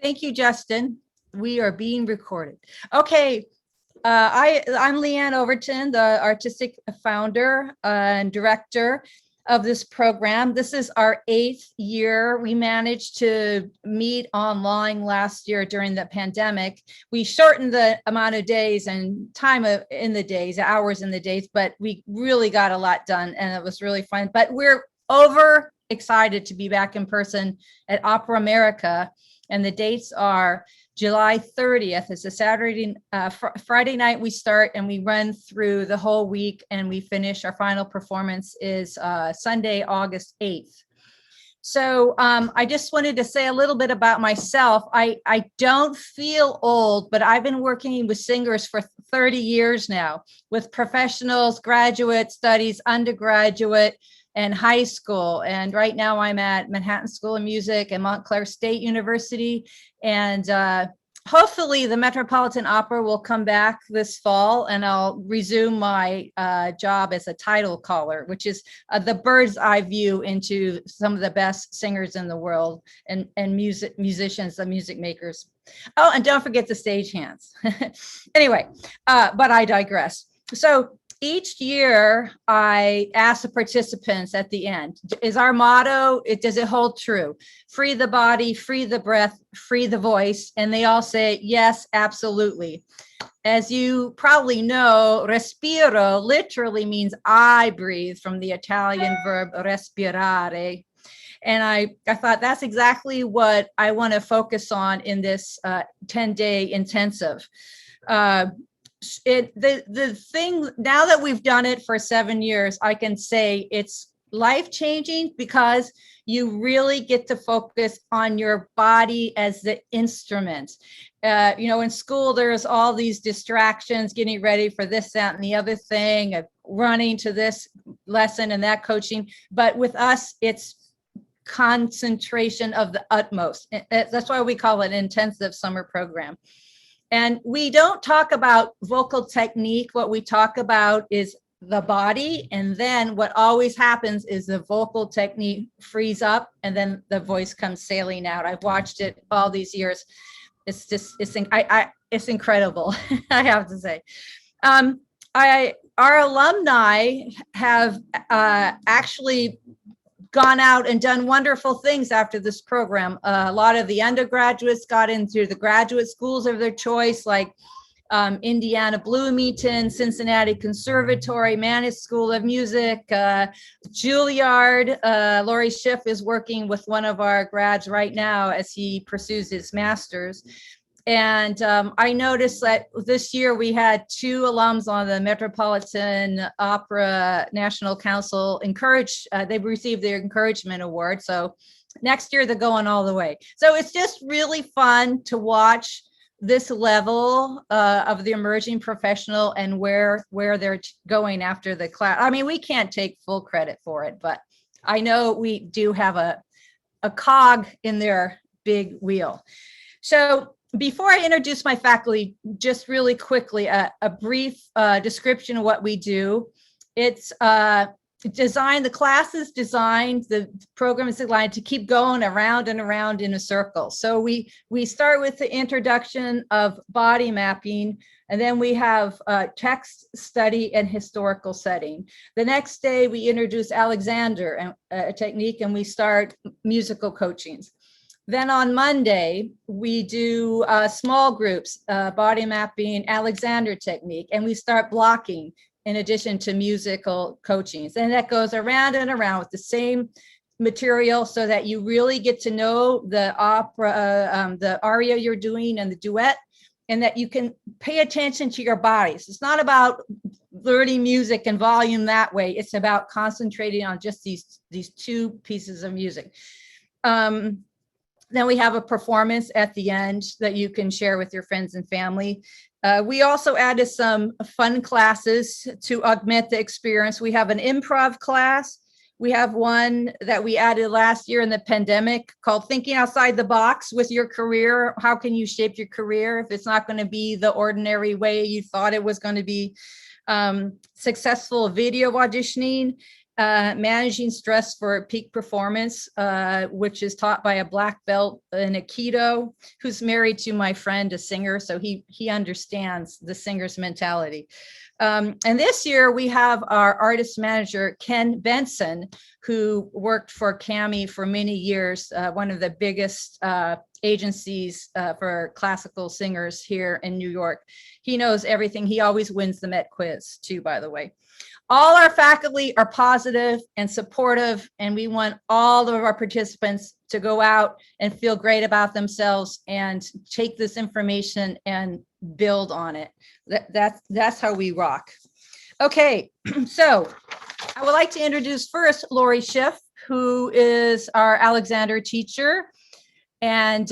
Thank you, Justin. We are being recorded. Okay. I'm Leanne Overton, the artistic founder and director of this program. This is our 8th year. We managed to meet online last year during the pandemic. We shortened the amount of days and time in the days, hours in the days, but we really got a lot done and it was really fun. But we're over excited to be back in person at Opera America. And the dates are July 30th. It's a Saturday, Friday night we start and we run through the whole week and we finish. Our final performance is Sunday, August 8th. So I just wanted to say a little bit about myself. I don't feel old, but I've been working with singers for 30 years now, with professionals, graduate studies, undergraduate, and high school. And right now I'm at Manhattan School of Music and Montclair State University. And hopefully the Metropolitan Opera will come back this fall and I'll resume my job as a title caller, which is the bird's eye view into some of the best singers in the world and musicians, the music makers. Oh, and don't forget the stagehands. Anyway, but I digress. So each year, I ask the participants at the end, is our motto, does it hold true? Free the body, free the breath, free the voice. And they all say, yes, absolutely. As you probably know, respiro literally means I breathe, from the Italian verb respirare. And I thought that's exactly what I want to focus on in this 10-day intensive. The thing, now that we've done it for 7 years, I can say it's life-changing because you really get to focus on your body as the instrument. In school, there's all these distractions, getting ready for this, that, and the other thing, running to this lesson and that coaching. But with us, it's concentration of the utmost. That's why we call it an intensive summer program. And we don't talk about vocal technique. What we talk about is the body. And then what always happens is the vocal technique frees up and then the voice comes sailing out. I've watched it all these years. It's just, it's incredible, I have to say. Our alumni have actually gone out and done wonderful things after this program. A lot of the undergraduates got into the graduate schools of their choice, like Indiana Bloomington, Cincinnati Conservatory, Mannes School of Music, Juilliard. Laurie Schiff is working with one of our grads right now as he pursues his master's. And I noticed that this year we had 2 alums on the Metropolitan Opera National Council encouraged, they received their encouragement award. So next year they're going all the way. So it's just really fun to watch this level of the emerging professional and where they're going after the class. I mean, we can't take full credit for it, but I know we do have a cog in their big wheel. So before I introduce my faculty, just really quickly, a brief description of what we do. It's designed, the class is designed, the program is designed to keep going around and around in a circle. So we start with the introduction of body mapping, and then we have text study and historical setting. The next day, we introduce Alexander and a technique, and we start musical coachings. Then on Monday, we do small groups, body mapping, Alexander technique, and we start blocking in addition to musical coachings. And that goes around and around with the same material so that you really get to know the opera, the aria you're doing and the duet, and that you can pay attention to your bodies. It's not about learning music and volume that way. It's about concentrating on just these 2 pieces of music. Then we have a performance at the end that you can share with your friends and family. We also added some fun classes to augment the experience. We have an improv class. We have one that we added last year in the pandemic called Thinking Outside the Box with Your Career. How can you shape your career if it's not going to be the ordinary way you thought it was going to be? Successful video auditioning. Managing stress for peak performance, which is taught by a black belt in Aikido, who's married to my friend, a singer. So he understands the singer's mentality. And this year we have our artist manager, Ken Benson, who worked for Cami for many years, one of the biggest agencies for classical singers here in New York. He knows everything. He always wins the Met quiz too, by the way. All our faculty are positive and supportive, and we want all of our participants to go out and feel great about themselves and take this information and build on it. That's how we rock. Okay, so I would like to introduce first Lori Schiff, who is our Alexander teacher. And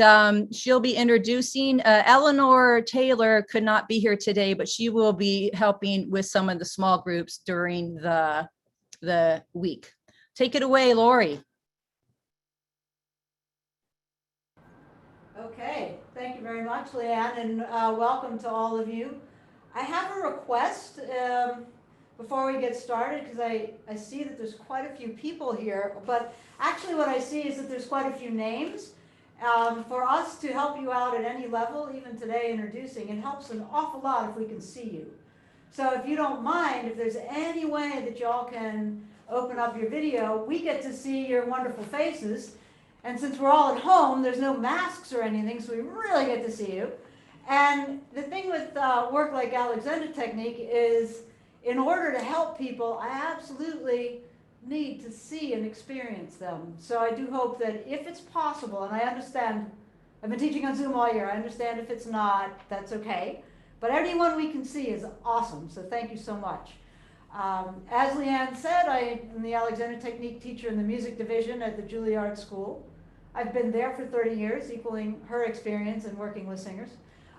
she'll be introducing, Eleanor Taylor could not be here today, but she will be helping with some of the small groups during the week. Take it away, Lori. Okay, thank you very much, Leanne, and welcome to all of you. I have a request before we get started, because I see that there's quite a few people here, but actually what I see is that there's quite a few names. For us to help you out at any level, even today introducing, it helps an awful lot if we can see you. So if you don't mind, if there's any way that y'all can open up your video, we get to see your wonderful faces. And since we're all at home, there's no masks or anything, so we really get to see you. And the thing with work like Alexander technique is, in order to help people, I absolutely need to see and experience them. So I do hope that if it's possible, and I understand, I've been teaching on Zoom all year, I understand if it's not, that's okay. But anyone we can see is awesome, so thank you so much. As Leanne said, I am the Alexander Technique teacher in the music division at the Juilliard School. I've been there for 30 years, equaling her experience in working with singers.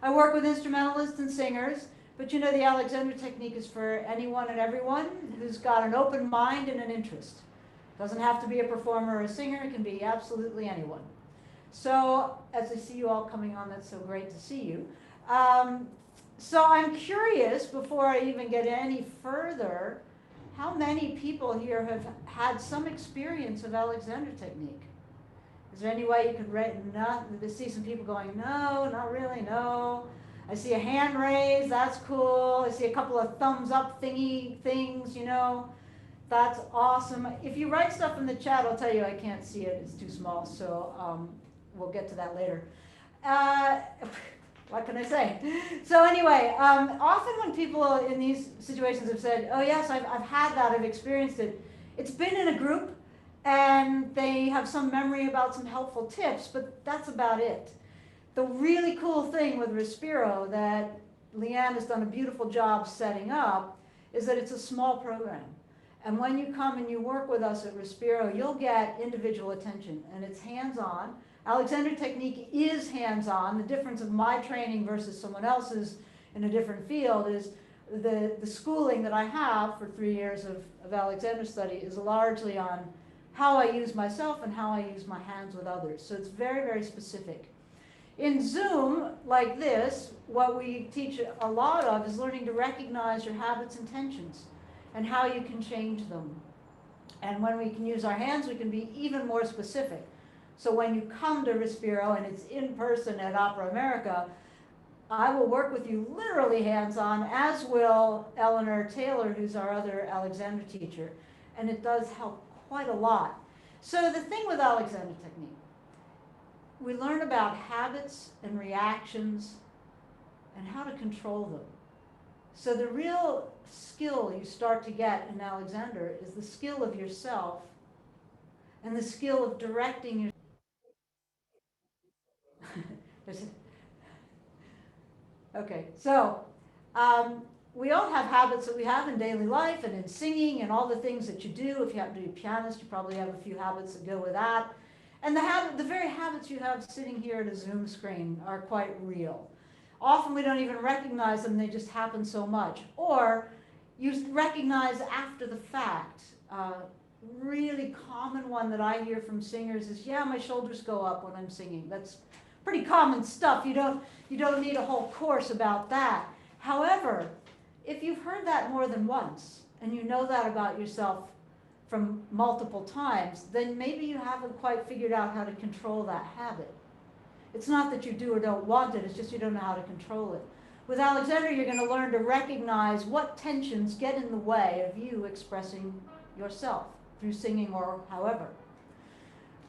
I work with instrumentalists and singers, but you know the Alexander Technique is for anyone and everyone who's got an open mind and an interest. Doesn't have to be a performer or a singer, it can be absolutely anyone. So, as I see you all coming on, that's so great to see you. So I'm curious, before I even get any further, how many people here have had some experience of Alexander Technique? Is there any way you could see some people going, no, not really, no. I see a hand raised, that's cool. I see a couple of thumbs up thingy things, you know. That's awesome. If you write stuff in the chat, I'll tell you I can't see it, it's too small, so we'll get to that later. What can I say? So anyway, often when people in these situations have said, oh yes, I've had that, I've experienced it, it's been in a group and they have some memory about some helpful tips, but that's about it. The really cool thing with Respiro that Leanne has done a beautiful job setting up is that it's a small program. And when you come and you work with us at Respiro, you'll get individual attention, and it's hands-on. Alexander Technique is hands-on. The difference of my training versus someone else's in a different field is the schooling that I have for 3 years of Alexander study is largely on how I use myself and how I use my hands with others. So it's very, very specific. In Zoom, like this, what we teach a lot of is learning to recognize your habits and tensions and how you can change them. And when we can use our hands, we can be even more specific. So when you come to Respiro and it's in person at Opera America, I will work with you literally hands-on, as will Eleanor Taylor, who's our other Alexander teacher. And it does help quite a lot. So the thing with Alexander Technique, we learn about habits and reactions and how to control them. So the real skill you start to get in Alexander is the skill of yourself and the skill of directing your Okay, so we all have habits that we have in daily life and in singing and all the things that you do. If you happen to be a pianist, you probably have a few habits that go with that. And the very habits you have sitting here at a Zoom screen are quite real. Often we don't even recognize them, they just happen so much. Or you recognize after the fact. Really common one that I hear from singers is, yeah, my shoulders go up when I'm singing. That's pretty common stuff. You don't need a whole course about that. However, if you've heard that more than once and you know that about yourself from multiple times, then maybe you haven't quite figured out how to control that habit. It's not that you do or don't want it, it's just you don't know how to control it. With Alexander, you're going to learn to recognize what tensions get in the way of you expressing yourself through singing or however.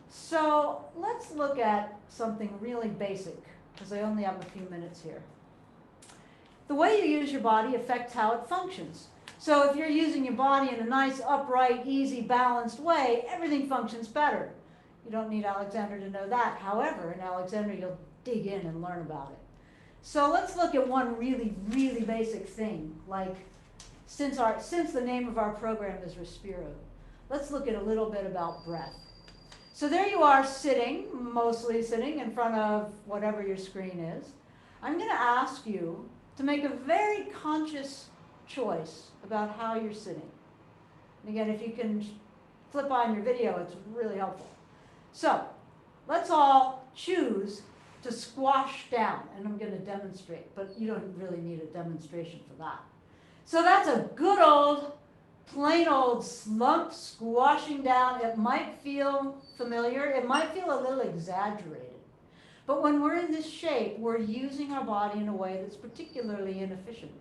So let's look at something really basic, because I only have a few minutes here. The way you use your body affects how it functions. So if you're using your body in a nice, upright, easy, balanced way, everything functions better. You don't need Alexander to know that. However, in Alexander, you'll dig in and learn about it. So let's look at one really, really basic thing, like since the name of our program is Respiro, let's look at a little bit about breath. So there you are sitting, mostly sitting in front of whatever your screen is. I'm going to ask you to make a very conscious choice about how you're sitting. And again, if you can flip on your video, it's really helpful. So let's all choose to squash down, and I'm going to demonstrate, but you don't really need a demonstration for that. So that's a good old, plain old slumped squashing down. It might feel familiar, it might feel a little exaggerated, but when we're in this shape, we're using our body in a way that's particularly inefficient.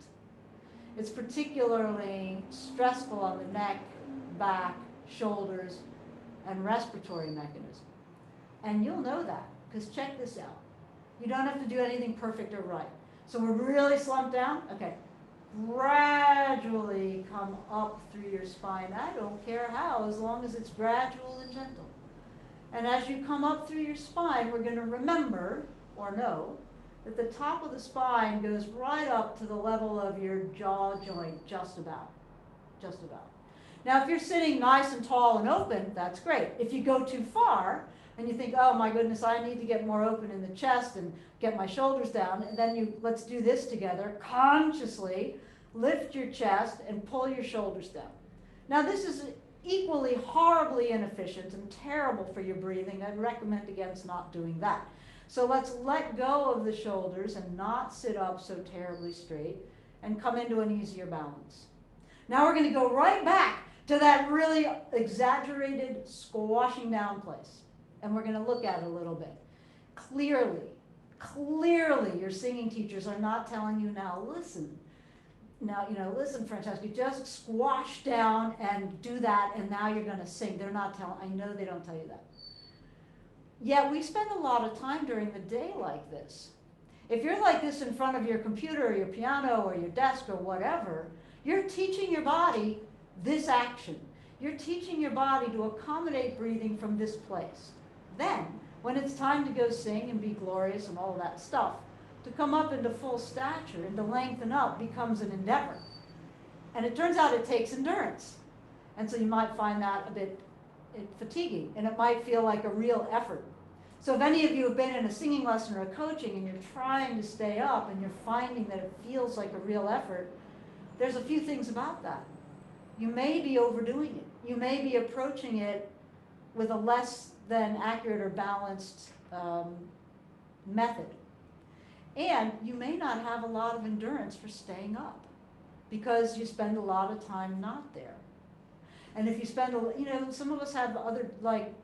It's particularly stressful on the neck, back, shoulders, and respiratory mechanism. And you'll know that, because check this out. You don't have to do anything perfect or right. So we're really slumped down? Okay. Gradually come up through your spine. I don't care how, as long as it's gradual and gentle. And as you come up through your spine, we're going to remember, or know, that the top of the spine goes right up to the level of your jaw joint, just about. Just about. Now, if you're sitting nice and tall and open, that's great. If you go too far, and you think, oh my goodness, I need to get more open in the chest and get my shoulders down, and then let's do this together. Consciously lift your chest and pull your shoulders down. Now this is equally horribly inefficient and terrible for your breathing. I'd recommend against not doing that. So let's let go of the shoulders and not sit up so terribly straight and come into an easier balance. Now we're going to go right back to that really exaggerated squashing down place. And we're going to look at it a little bit. Clearly, your singing teachers are not telling you now, listen, Francesca, just squash down and do that, and now you're going to sing. They're not telling, I know they don't tell you that. Yet we spend a lot of time during the day like this. If you're like this in front of your computer or your piano or your desk or whatever, you're teaching your body this action. You're teaching your body to accommodate breathing from this place. Then, when it's time to go sing and be glorious and all that stuff, to come up into full stature and to lengthen up becomes an endeavor. And it turns out it takes endurance. And so you might find that a bit fatiguing, and it might feel like a real effort. So if any of you have been in a singing lesson or a coaching and you're trying to stay up and you're finding that it feels like a real effort, there's a few things about that. You may be overdoing it. You may be approaching it with a less than accurate or balanced method. And you may not have a lot of endurance for staying up because you spend a lot of time not there. And if you spend, some of us have other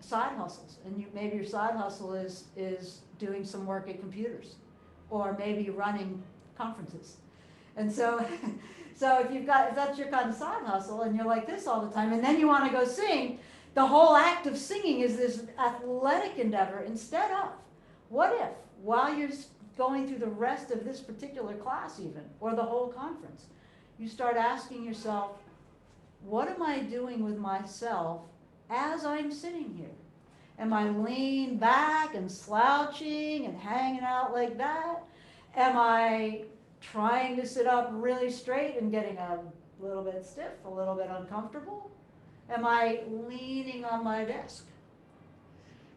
side hustles, and maybe your side hustle is doing some work at computers, or maybe running conferences. And so, if that's your kind of side hustle, and you're like this all the time, and then you want to go sing, the whole act of singing is this athletic endeavor instead of, what if, while you're going through the rest of this particular class even, or the whole conference, you start asking yourself, what am I doing with myself as I'm sitting here? Am I lean back and slouching and hanging out like that? Am I trying to sit up really straight and getting a little bit stiff, a little bit uncomfortable? Am I leaning on my desk?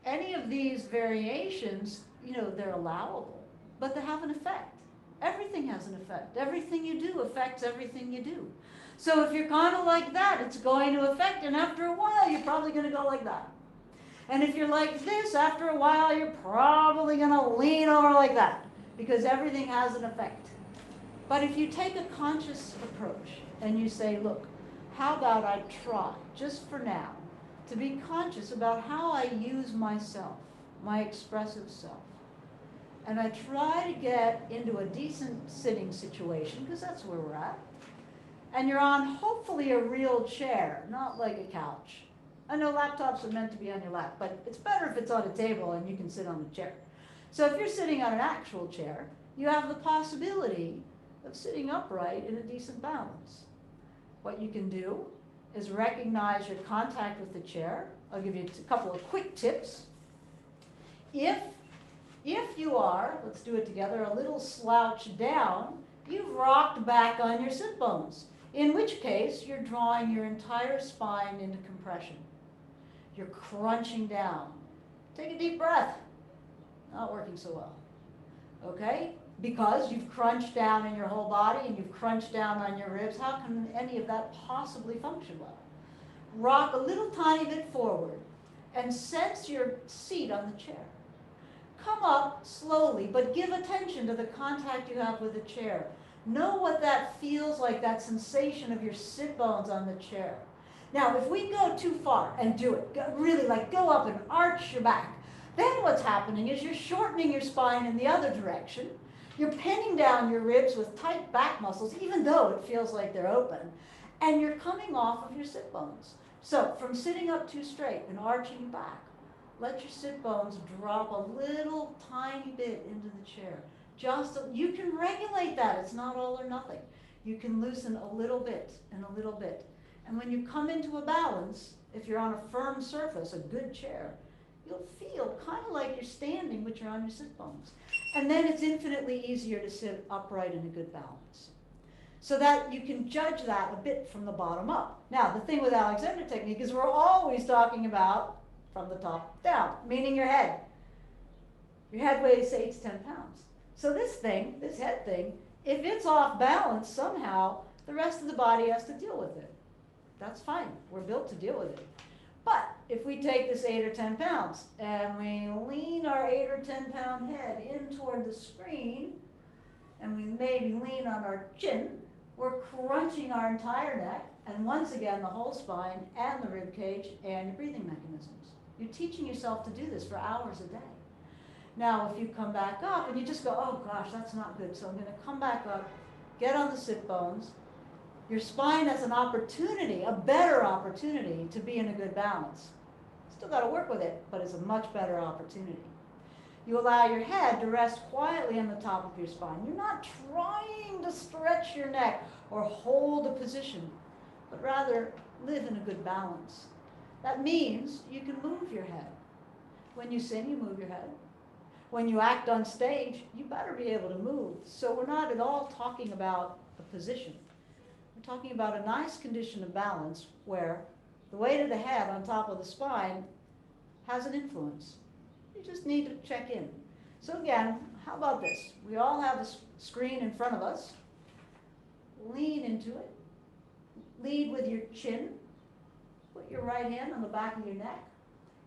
Any of these variations, they're allowable, but they have an effect. Everything has an effect. Everything you do affects everything you do. So if you're kind of like that, it's going to affect, and after a while, you're probably going to go like that. And if you're like this, after a while, you're probably going to lean over like that, because everything has an effect. But if you take a conscious approach and you say, look, how about I try, just for now, to be conscious about how I use myself, my expressive self. And I try to get into a decent sitting situation, because that's where we're at. And you're on hopefully a real chair, not like a couch. I know laptops are meant to be on your lap, but it's better if it's on a table and you can sit on a chair. So if you're sitting on an actual chair, you have the possibility of sitting upright in a decent balance. What you can do is recognize your contact with the chair. I'll give you a couple of quick tips. If you are, let's do it together, a little slouched down, you've rocked back on your sit bones, in which case you're drawing your entire spine into compression. You're crunching down. Take a deep breath. Not working so well. Okay? Because you've crunched down in your whole body and you've crunched down on your ribs, how can any of that possibly function well? Rock a little tiny bit forward and sense your seat on the chair. Come up slowly, but give attention to the contact you have with the chair. Know what that feels like, that sensation of your sit bones on the chair. Now, if we go too far and do it, really like go up and arch your back, then what's happening is you're shortening your spine in the other direction. You're pinning down your ribs with tight back muscles, even though it feels like they're open, and you're coming off of your sit bones. So from sitting up too straight and arching back, let your sit bones drop a little tiny bit into the chair. You can regulate that. It's not all or nothing. You can loosen a little bit and a little bit. And when you come into a balance, if you're on a firm surface, a good chair, you'll feel kind of like you're standing, but you're on your sit bones. And then it's infinitely easier to sit upright in a good balance. So that you can judge that a bit from the bottom up. Now, the thing with Alexander technique is we're always talking about from the top down, meaning your head. Your head weighs 8 to 10 pounds. So this head thing, if it's off balance somehow, the rest of the body has to deal with it. That's fine. We're built to deal with it. But if we take this 8 or 10 pounds and we lean our 8 or 10 pound head in toward the screen, and we maybe lean on our chin, we're crunching our entire neck, and once again, the whole spine and the rib cage and your breathing mechanisms. You're teaching yourself to do this for hours a day. Now, if you come back up and you just go, oh gosh, that's not good, so I'm going to come back up, get on the sit bones. Your spine has an opportunity, a better opportunity to be in a good balance. Still got to work with it, but it's a much better opportunity. You allow your head to rest quietly on the top of your spine. You're not trying to stretch your neck or hold a position, but rather live in a good balance. That means you can move your head. When you sing, you move your head. When you act on stage, you better be able to move. So we're not at all talking about a position. We're talking about a nice condition of balance where the weight of the head on top of the spine has an influence. You just need to check in. So again, how about this? We all have a screen in front of us. Lean into it. Lead with your chin. Put your right hand on the back of your neck.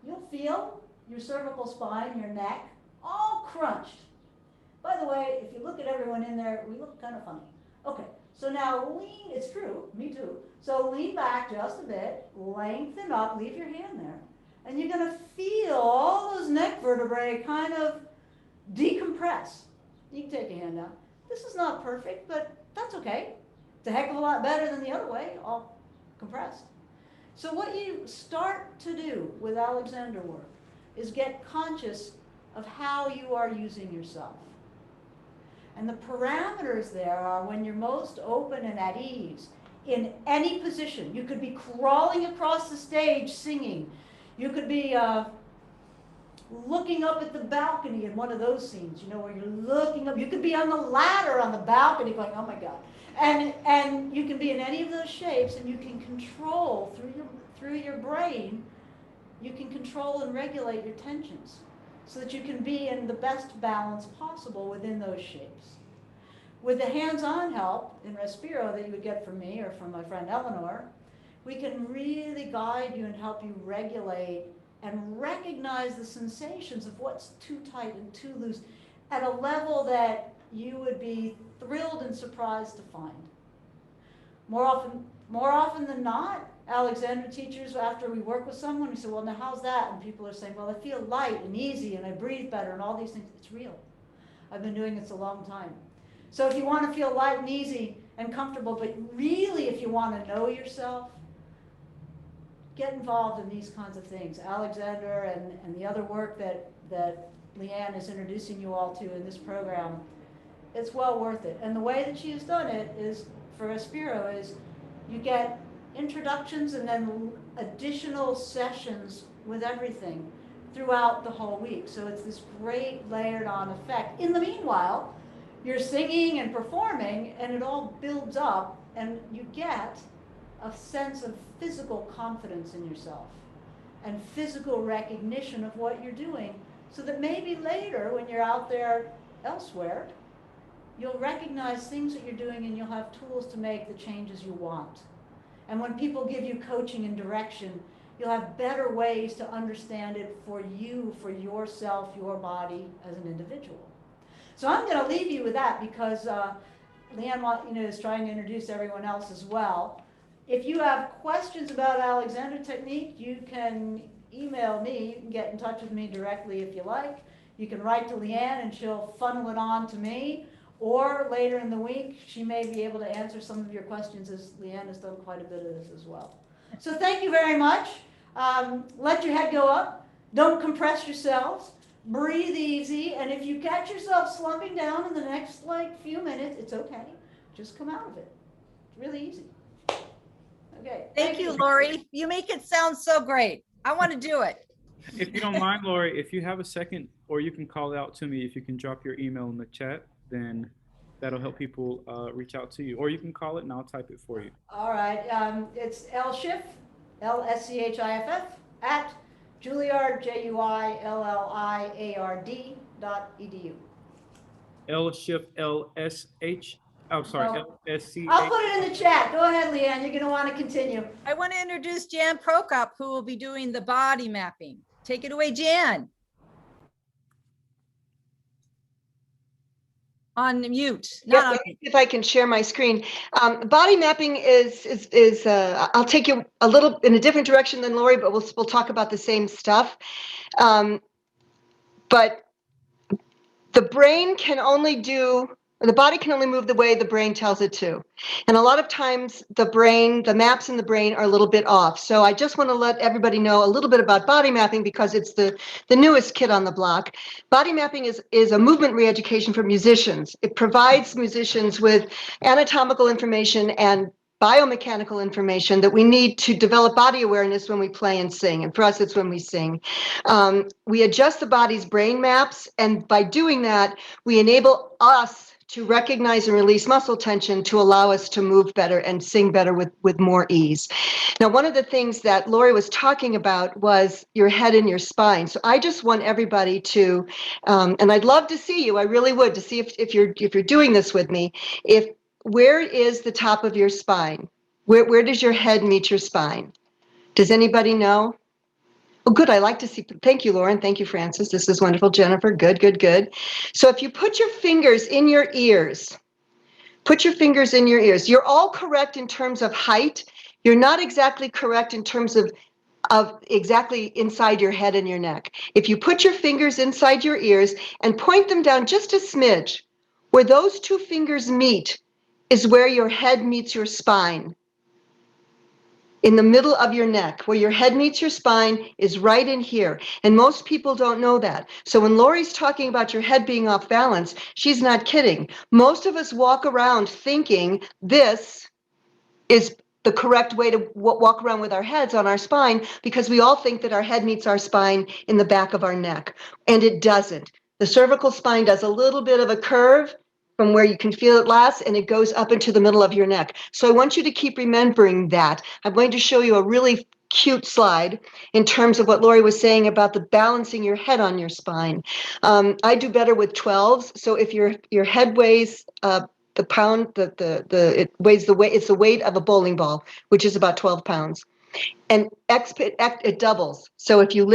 You'll feel your cervical spine, your neck, all crunched. By the way, if you look at everyone in there, we look kind of funny. Okay, so now lean, it's true, me too. So lean back just a bit, lengthen up, leave your hand there. And you're going to feel all those neck vertebrae kind of decompress. You can take a hand out. This is not perfect, but that's okay. It's a heck of a lot better than the other way, all compressed. So what you start to do with Alexander work is get conscious of how you are using yourself. And the parameters there are when you're most open and at ease in any position. You could be crawling across the stage singing. You could be looking up at the balcony in one of those scenes, you know, where you're looking up. You could be on the ladder on the balcony going, oh my God. And you can be in any of those shapes, and you can control through your brain, you can control and regulate your tensions so that you can be in the best balance possible within those shapes. With the hands-on help in Respiro that you would get from me or from my friend Eleanor, we can really guide you and help you regulate and recognize the sensations of what's too tight and too loose at a level that you would be thrilled and surprised to find. More often more often than not, Alexander teachers, after we work with someone, we say, well, now how's that? And people are saying, well, I feel light and easy and I breathe better and all these things. It's real. I've been doing this a long time. So if you want to feel light and easy and comfortable, but really if you want to know yourself, get involved in these kinds of things. Alexander and the other work that Leanne is introducing you all to in this program, it's well worth it. And the way that she has done it is, for Respiro, is you get introductions and then additional sessions with everything throughout the whole week. So it's this great layered on effect. In the meanwhile, you're singing and performing and it all builds up and you get a sense of physical confidence in yourself and physical recognition of what you're doing, so that maybe later when you're out there elsewhere, you'll recognize things that you're doing and you'll have tools to make the changes you want. And when people give you coaching and direction, you'll have better ways to understand it for you, for yourself, your body as an individual. So I'm going to leave you with that because Leanne is trying to introduce everyone else as well. If you have questions about Alexander technique, you can email me. You can get in touch with me directly if you like. You can write to Leanne and she'll funnel it on to me. Or later in the week, she may be able to answer some of your questions, as Leanne has done quite a bit of this as well. So thank you very much. Let your head go up. Don't compress yourselves. Breathe easy. And if you catch yourself slumping down in the next few minutes, it's okay. Just come out of it. It's really easy. Okay. Thank you, Lori. You make it sound so great. I want to do it. If you don't mind, Lori, if you have a second, or you can call out to me, if you can drop your email in the chat, then that'll help people reach out to you. Or you can call it and I'll type it for you. All right. It's Schiff, LSCHIFF, at Juilliard, JUILLIARD.edu. Schiff, LSH. Oh, sorry, LSC. I'll put it in the chat. Go ahead, Leanne. You're going to want to continue. I want to introduce Jan Prokop, who will be doing the body mapping. Take it away, Jan. On mute. Yeah, if I can share my screen. Body mapping is I'll take you a little in a different direction than Lori, but we'll talk about the same stuff. But the brain can only the body can only move the way the brain tells it to. And a lot of times the maps in the brain are a little bit off. So I just want to let everybody know a little bit about body mapping because it's the newest kid on the block. Body mapping is a movement re-education for musicians. It provides musicians with anatomical information and biomechanical information that we need to develop body awareness when we play and sing. And for us, it's when we sing. We adjust the body's brain maps. And by doing that, we enable us to recognize and release muscle tension to allow us to move better and sing better with more ease. Now, one of the things that Lori was talking about was your head and your spine. So I just want everybody to, and I'd love to see you, I really would, to see if you're doing this with me. Where is the top of your spine? Where does your head meet your spine? Does anybody know? Oh, good. I like to see. Thank you, Lauren. Thank you, Francis. This is wonderful. Jennifer, good, good, good. So if you put your fingers in your ears, you're all correct in terms of height. You're not exactly correct in terms of exactly inside your head and your neck. If you put your fingers inside your ears and point them down just a smidge, where those two fingers meet is where your head meets your spine. In the middle of your neck, where your head meets your spine is right in here. And most people don't know that. So when Lori's talking about your head being off balance, she's not kidding. Most of us walk around thinking this is the correct way to walk around with our heads on our spine, because we all think that our head meets our spine in the back of our neck. And it doesn't. The cervical spine does a little bit of a curve from where you can feel it last, and it goes up into the middle of your neck. So I want you to keep remembering that. I'm going to show you a really cute slide in terms of what Lori was saying about the balancing your head on your spine. I do better with 12s. So if your head weighs the pound, it weighs it's the weight of a bowling ball, which is about 12 pounds. And it doubles. So if you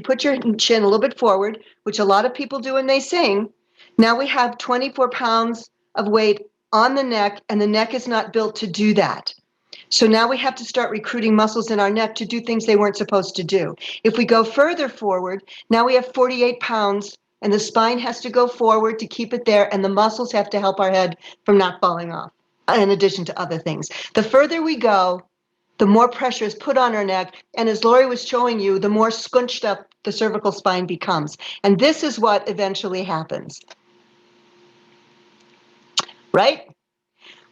put your chin a little bit forward, which a lot of people do when they sing, now we have 24 pounds of weight on the neck, and the neck is not built to do that. So now we have to start recruiting muscles in our neck to do things they weren't supposed to do. If we go further forward, now we have 48 pounds and the spine has to go forward to keep it there, and the muscles have to help our head from not falling off, in addition to other things. The further we go, the more pressure is put on our neck, and as Lori was showing you, the more squinched up the cervical spine becomes. And this is what eventually happens. Right?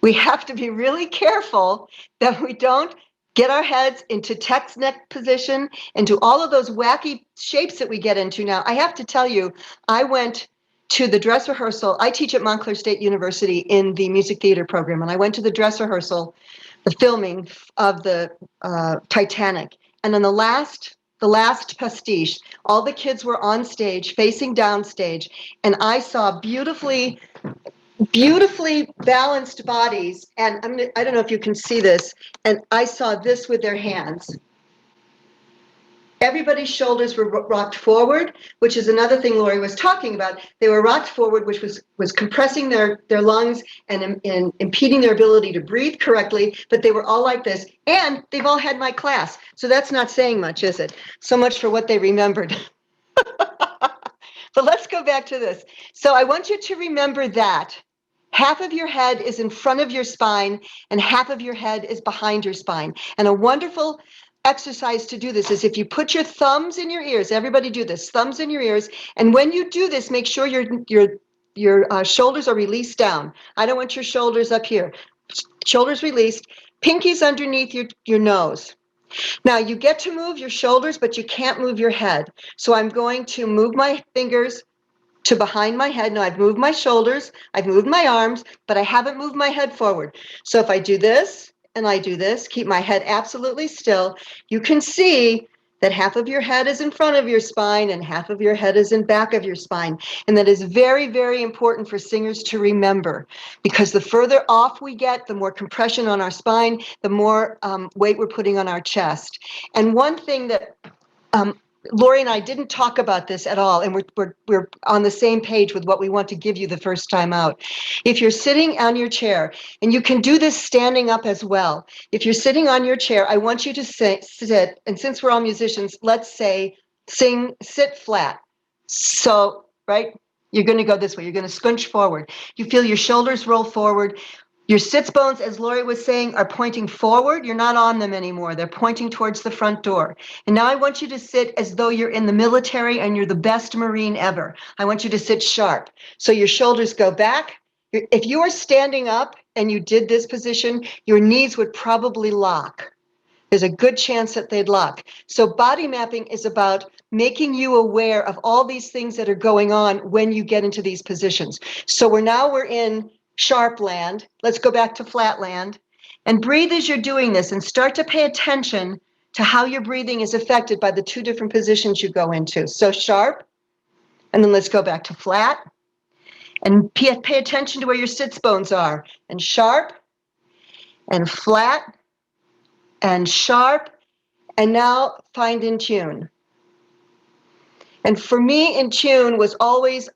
We have to be really careful that we don't get our heads into text neck position, into all of those wacky shapes that we get into now. I have to tell you, I went to the dress rehearsal. I teach at Montclair State University in the music theater program, and I went to the dress rehearsal, the filming of the Titanic. And on the last pastiche, all the kids were on stage, facing down stage, and I saw beautifully balanced bodies. And I don't know if you can see this, and I saw this with their hands. Everybody's shoulders were rocked forward, which is another thing Lori was talking about. They were rocked forward, which was compressing their lungs and impeding their ability to breathe correctly, but they were all like this. And they've all had my class, so that's not saying much, is it? So much for what they remembered. But let's go back to this. So I want you to remember that half of your head is in front of your spine and half of your head is behind your spine. And a wonderful exercise to do this is if you put your thumbs in your ears. Everybody do this, thumbs in your ears. And when you do this, make sure your shoulders are released down. I don't want your shoulders up here. Shoulders released, pinkies underneath your nose. Now you get to move your shoulders, but you can't move your head. So I'm going to move my fingers to behind my head. Now I've moved my shoulders, I've moved my arms, but I haven't moved my head forward. So if I do this and I do this, keep my head absolutely still, you can see that half of your head is in front of your spine and half of your head is in back of your spine. And that is very, very important for singers to remember, because the further off we get, the more compression on our spine, the more weight we're putting on our chest. And one thing that Lori and I didn't talk about this at all, and we're on the same page with what we want to give you the first time out. If you're sitting on your chair, and you can do this standing up as well. If you're sitting on your chair, I want you to sit, and since we're all musicians, let's say sit flat. So, right, you're going to go this way. You're going to scrunch forward. You feel your shoulders roll forward. Your sits bones, as Lori was saying, are pointing forward. You're not on them anymore. They're pointing towards the front door. And now I want you to sit as though you're in the military and you're the best Marine ever. I want you to sit sharp. So your shoulders go back. If you were standing up and you did this position, your knees would probably lock. There's a good chance that they'd lock. So body mapping is about making you aware of all these things that are going on when you get into these positions. So we're in sharp land. Let's go back to flat land and breathe as you're doing this and start to pay attention to how your breathing is affected by the two different positions you go into. So sharp, and then let's go back to flat and pay attention to where your sits bones are, and sharp and flat and sharp, and now find in tune. And for me, in tune was always,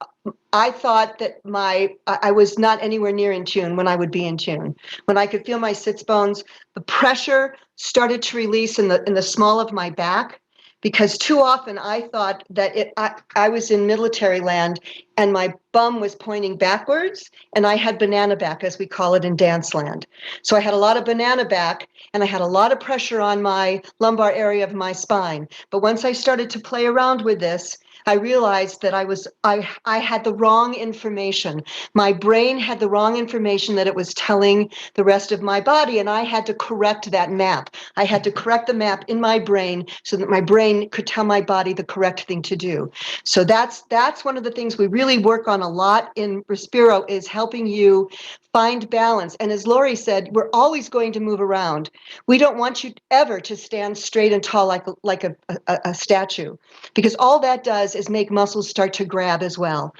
I thought that I was not anywhere near in tune when I would be in tune. When I could feel my sits bones, the pressure started to release in the small of my back, because too often I thought that I was in military land and my bum was pointing backwards, and I had banana back, as we call it in dance land. So I had a lot of banana back and I had a lot of pressure on my lumbar area of my spine. But once I started to play around with this, I realized that I had the wrong information. My brain had the wrong information that it was telling the rest of my body, and I had to correct that map. I had to correct the map in my brain so that my brain could tell my body the correct thing to do. So that's one of the things we really work on a lot in Respiro, is helping you find balance. And as Lori said, we're always going to move around. We don't want you ever to stand straight and tall like a statue, because all that does is make muscles start to grab as well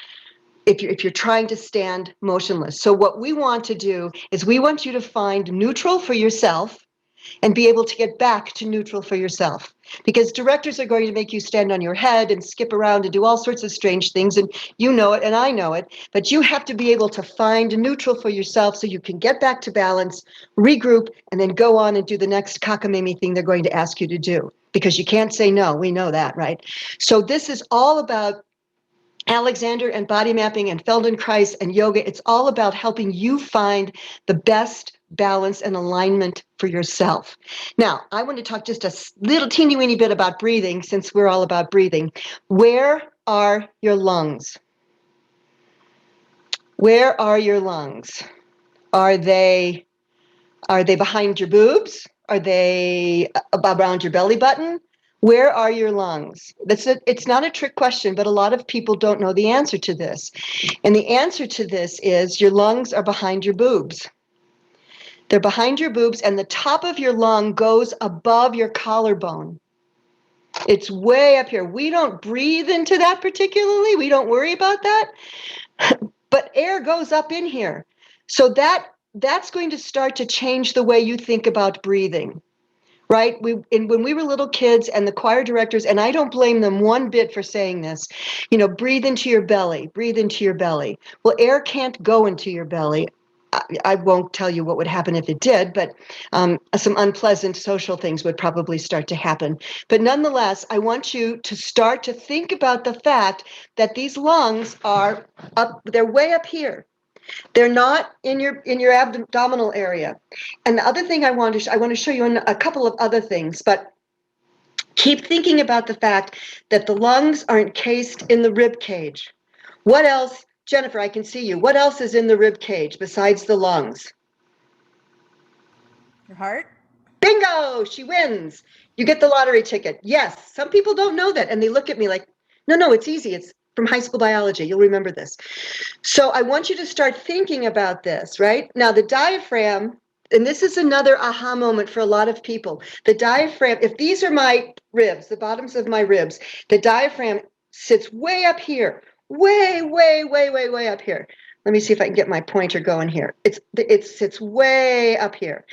if you're trying to stand motionless. So what we want to do is we want you to find neutral for yourself, and be able to get back to neutral for yourself. Because directors are going to make you stand on your head and skip around and do all sorts of strange things, and you know it and I know it, but you have to be able to find neutral for yourself so you can get back to balance, regroup, and then go on and do the next cockamamie thing they're going to ask you to do. Because you can't say no, we know that, right? So this is all about Alexander and body mapping and Feldenkrais and yoga. It's all about helping you find the best balance and alignment for yourself. Now, I want to talk just a little teeny weeny bit about breathing, since we're all about breathing. Where are your lungs? Where are your lungs? Are they behind your boobs? Are they around your belly button? Where are your lungs? It's not a trick question, but a lot of people don't know the answer to this. And the answer to this is your lungs are behind your boobs. They're behind your boobs, and the top of your lung goes above your collarbone. It's way up here. We don't breathe into that particularly. We don't worry about that. But air goes up in here. So that's going to start to change the way you think about breathing. Right? When we were little kids, and the choir directors, and I don't blame them one bit for saying this, breathe into your belly, breathe into your belly. Well, air can't go into your belly. I won't tell you what would happen if it did, but some unpleasant social things would probably start to happen. But nonetheless, I want you to start to think about the fact that these lungs are up, they're way up here. They're not in your abdominal area. And the other thing I want to show you a couple of other things, but keep thinking about the fact that the lungs are encased in the rib cage. What else, Jennifer, I can see you. What else is in the rib cage besides the lungs? Your heart? Bingo, she wins. You get the lottery ticket. Yes, some people don't know that, and they look at me like, no, it's easy. It's from high school biology. You'll remember this. So I want you to start thinking about this, right? Now, the diaphragm, and this is another aha moment for a lot of people. The diaphragm, if these are my ribs, the bottoms of my ribs, the diaphragm sits way up here, way up here. Let me see if I can get my pointer going here. It sits way up here.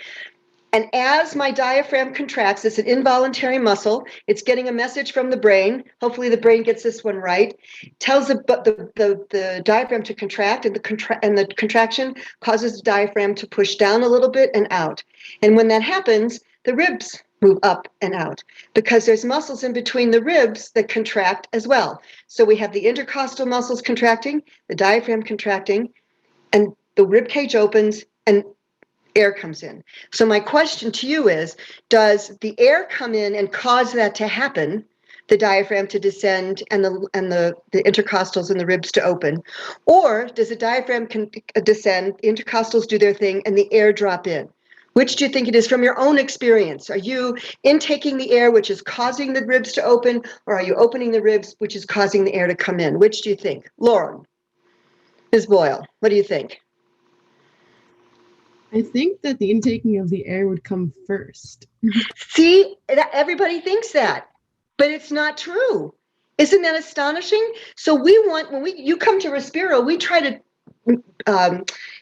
And as my diaphragm contracts, it's an involuntary muscle. It's getting a message from the brain. Hopefully the brain gets this one right. Tells the diaphragm to contract, and the contraction causes the diaphragm to push down a little bit and out. And when that happens, the ribs move up and out because there's muscles in between the ribs that contract as well. So we have the intercostal muscles contracting, the diaphragm contracting, and the rib cage opens and air comes in. So my question to you is, does the air come in and cause that to happen, the diaphragm to descend and the intercostals and the ribs to open? Or does the diaphragm descend, the intercostals do their thing, and the air drop in? Which do you think it is from your own experience? Are you intaking the air, which is causing the ribs to open, or are you opening the ribs, which is causing the air to come in? Which do you think? Lauren, Ms. Boyle, what do you think? I think that the intaking of the air would come first. See, everybody thinks that, but it's not true. Isn't that astonishing? So when you come to Respiro, we try to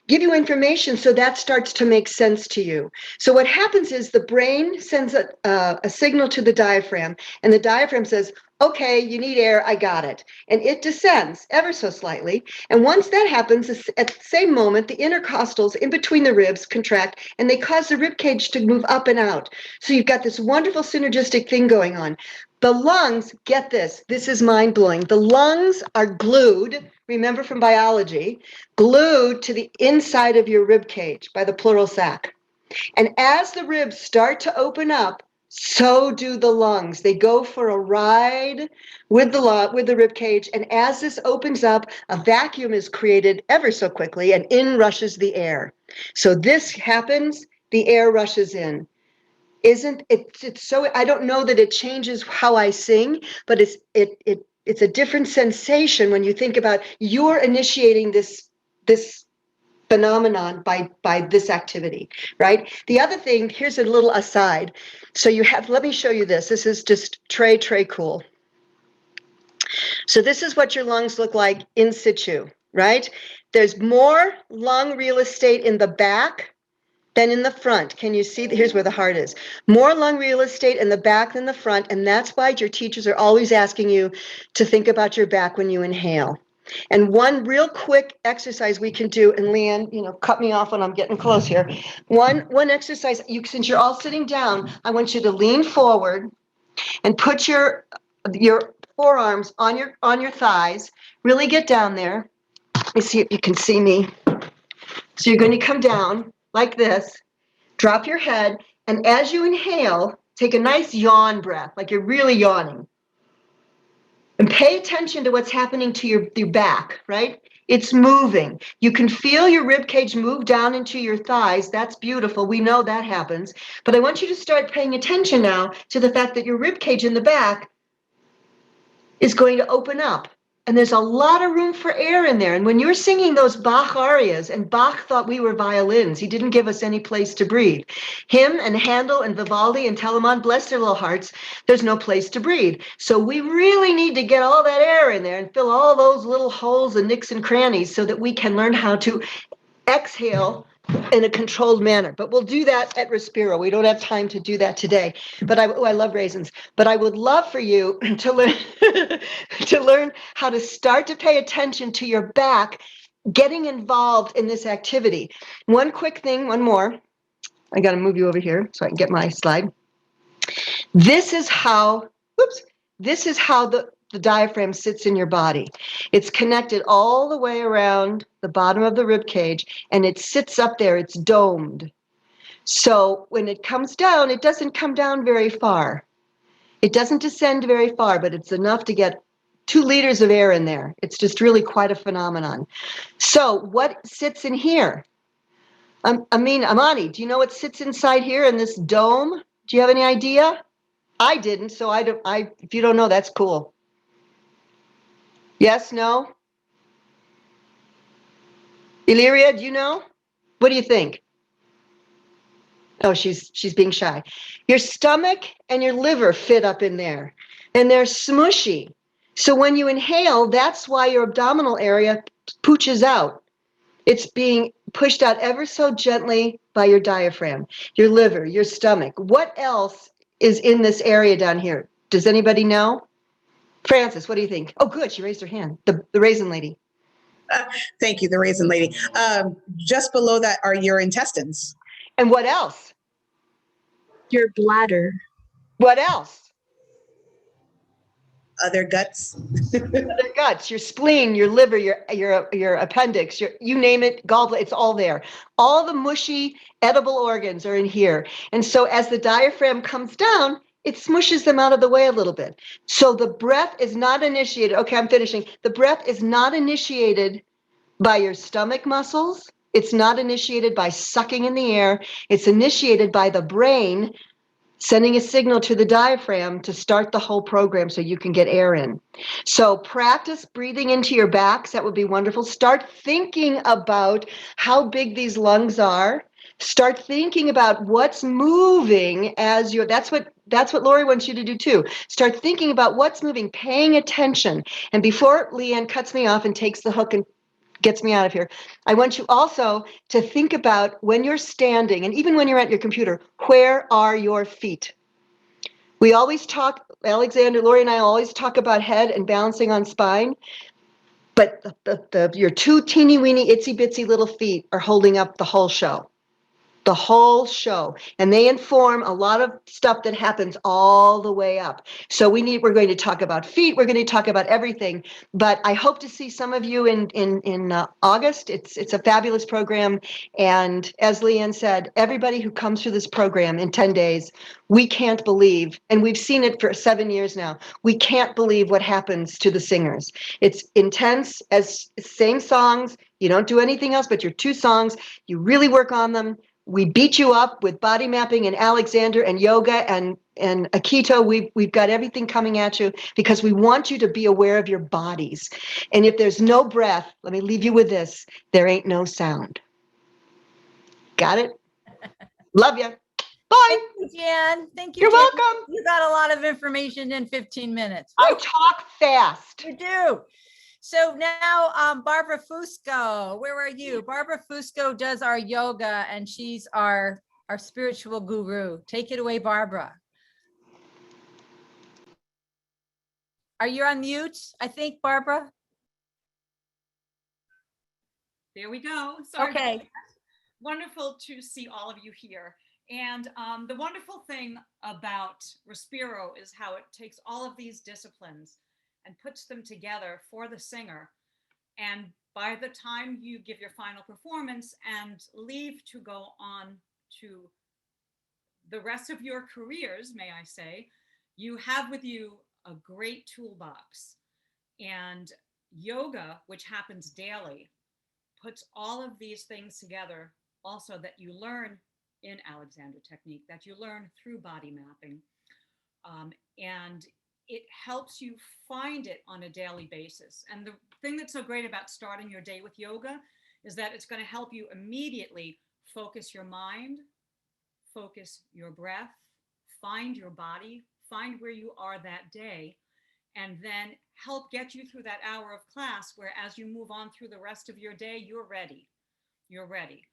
give you information so that starts to make sense to you. So what happens is the brain sends a signal to the diaphragm, and the diaphragm says, okay, you need air, I got it. And it descends ever so slightly. And once that happens, at the same moment, the intercostals in between the ribs contract, and they cause the rib cage to move up and out. So you've got this wonderful synergistic thing going on. The lungs, get this is mind-blowing. The lungs are glued, remember from biology, glued to the inside of your rib cage by the pleural sac. And as the ribs start to open up, so do the lungs. They go for a ride with the rib cage, and as this opens up, a vacuum is created ever so quickly, and in rushes the air. So this happens, the air rushes in. Isn't it's so, I don't know that it changes how I sing, but it's a different sensation when you think about you're initiating this phenomenon by this activity, right? The other thing, here's a little aside. So let me show you this. This is just tray cool. So this is what your lungs look like in situ, right? There's more lung real estate in the back than in the front. Can you see? Here's where the heart is. More lung real estate in the back than the front. And that's why your teachers are always asking you to think about your back when you inhale. And one real quick exercise we can do, and Leanne, cut me off when I'm getting close here. One exercise, since you're all sitting down, I want you to lean forward and put your forearms on your thighs. Really get down there. Let me see if you can see me. So you're going to come down like this, drop your head, and as you inhale, take a nice yawn breath, like you're really yawning. And pay attention to what's happening to your back, right? It's moving. You can feel your rib cage move down into your thighs. That's beautiful. We know that happens. But I want you to start paying attention now to the fact that your rib cage in the back is going to open up. And there's a lot of room for air in there. And when you're singing those Bach arias, and Bach thought we were violins, he didn't give us any place to breathe. Him and Handel and Vivaldi and Telemann, bless their little hearts, there's no place to breathe. So we really need to get all that air in there and fill all those little holes and nicks and crannies so that we can learn how to exhale in a controlled manner. But we'll do that at Respiro. We don't have time to do that today. But I love raisins. But I would love for you to learn to learn how to start to pay attention to your back, getting involved in this activity. One quick thing, one more. I got to move you over here so I can get my slide. This is how the diaphragm sits in your body. It's connected all the way around the bottom of the rib cage, and it sits up there. It's domed. So when it comes down, it doesn't come down very far. It doesn't descend very far, but it's enough to get 2 liters of air in there. It's just really quite a phenomenon. So what sits in here? Amani, do you know what sits inside here in this dome? Do you have any idea? I didn't, so if you don't know, that's cool. Yes, no? Illyria, do you know? What do you think? Oh, she's being shy. Your stomach and your liver fit up in there, and they're smushy. So when you inhale, that's why your abdominal area pooches out. It's being pushed out ever so gently by your diaphragm, your liver, your stomach. What else is in this area down here? Does anybody know? Francis, what do you think? Oh, good. She raised her hand. The raisin lady. Thank you, the raisin lady. Just below that are your intestines. And what else? Your bladder. What else? Other guts. Other guts, your spleen, your liver, your appendix, you name it, gallbladder, it's all there. All the mushy edible organs are in here. And so as the diaphragm comes down, it smushes them out of the way a little bit. So the breath is not initiated. Okay, I'm finishing. The breath is not initiated by your stomach muscles. It's not initiated by sucking in the air. It's initiated by the brain sending a signal to the diaphragm to start the whole program so you can get air in. So practice breathing into your backs. That would be wonderful. Start thinking about how big these lungs are. Start thinking about what's moving as you're, that's what Lori wants you to do too. Start thinking about what's moving, paying attention. And before Leanne cuts me off and takes the hook and gets me out of here, I want you also to think about when you're standing and even when you're at your computer, where are your feet? We always talk, Alexander, Lori and I always talk about head and balancing on spine, but your 2 teeny weeny itsy bitsy little feet are holding up the whole show. The whole show, and they inform a lot of stuff that happens all the way up. So we're going to talk about feet. We're going to talk about everything. But I hope to see some of you in August. It's a fabulous program, and as Leanne said, everybody who comes through this program in 10 days, we can't believe, and we've seen it for 7 years now. We can't believe what happens to the singers. It's intense as same songs. You don't do anything else but your 2 songs. You really work on them. We beat you up with body mapping and Alexander and yoga and Akito. We've got everything coming at you because we want you to be aware of your bodies. And if there's no breath, let me leave you with this, there ain't no sound. Got it? Love you. Bye. Thank you, Jan. Thank you. You're Jan. welcome. You got a lot of information in 15 minutes. I talk fast. You do. So now Barbara Fusco, where are you? Barbara Fusco does our yoga and she's our spiritual guru. Take it away, Barbara. Are you on mute? I think, Barbara? There we go. Sorry. Okay. Wonderful to see all of you here. And the wonderful thing about Respiro is how it takes all of these disciplines and puts them together for the singer. And by the time you give your final performance and leave to go on to the rest of your careers, may I say, you have with you a great toolbox. And yoga, which happens daily, puts all of these things together also that you learn in Alexander technique, that you learn through body mapping. And it helps you find it on a daily basis. And the thing that's so great about starting your day with yoga is that it's going to help you immediately focus your mind, focus your breath, find your body, find where you are that day, and then help get you through that hour of class where as you move on through the rest of your day, you're ready. You're ready.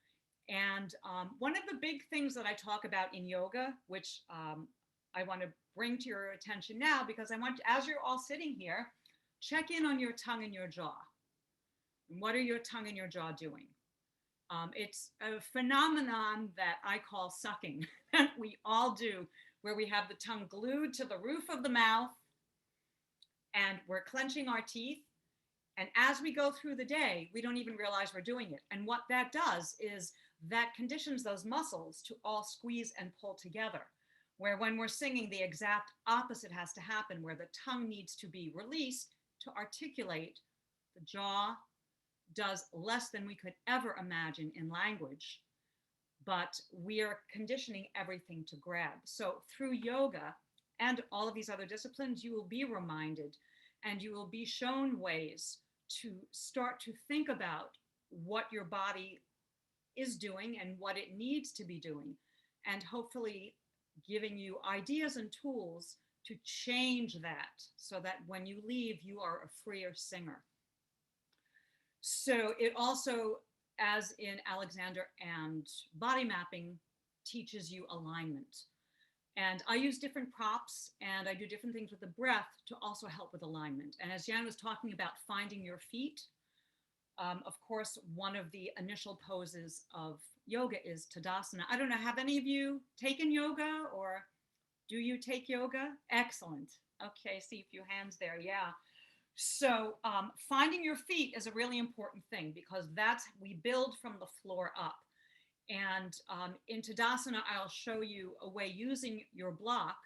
And one of the big things that I talk about in yoga, which I want to bring to your attention now, because I want, as you're all sitting here, check in on your tongue and your jaw. What are your tongue and your jaw doing? It's a phenomenon that I call sucking, that we all do, where we have the tongue glued to the roof of the mouth and we're clenching our teeth. And as we go through the day, we don't even realize we're doing it. And what that does is that conditions those muscles to all squeeze and pull together, where when we're singing, the exact opposite has to happen, where the tongue needs to be released to articulate. The jaw does less than we could ever imagine in language, but we are conditioning everything to grab. So through yoga and all of these other disciplines, you will be reminded and you will be shown ways to start to think about what your body is doing and what it needs to be doing, and hopefully giving you ideas and tools to change that so that when you leave, you are a freer singer. So it also, as in Alexander and body mapping, teaches you alignment. And I use different props and I do different things with the breath to also help with alignment. And as Jan was talking about finding your feet, of course, one of the initial poses of yoga is Tadasana. I don't know, have any of you taken yoga or do you take yoga? Excellent. Okay, see a few hands there, yeah. So finding your feet is a really important thing because we build from the floor up. And in Tadasana, I'll show you a way using your block.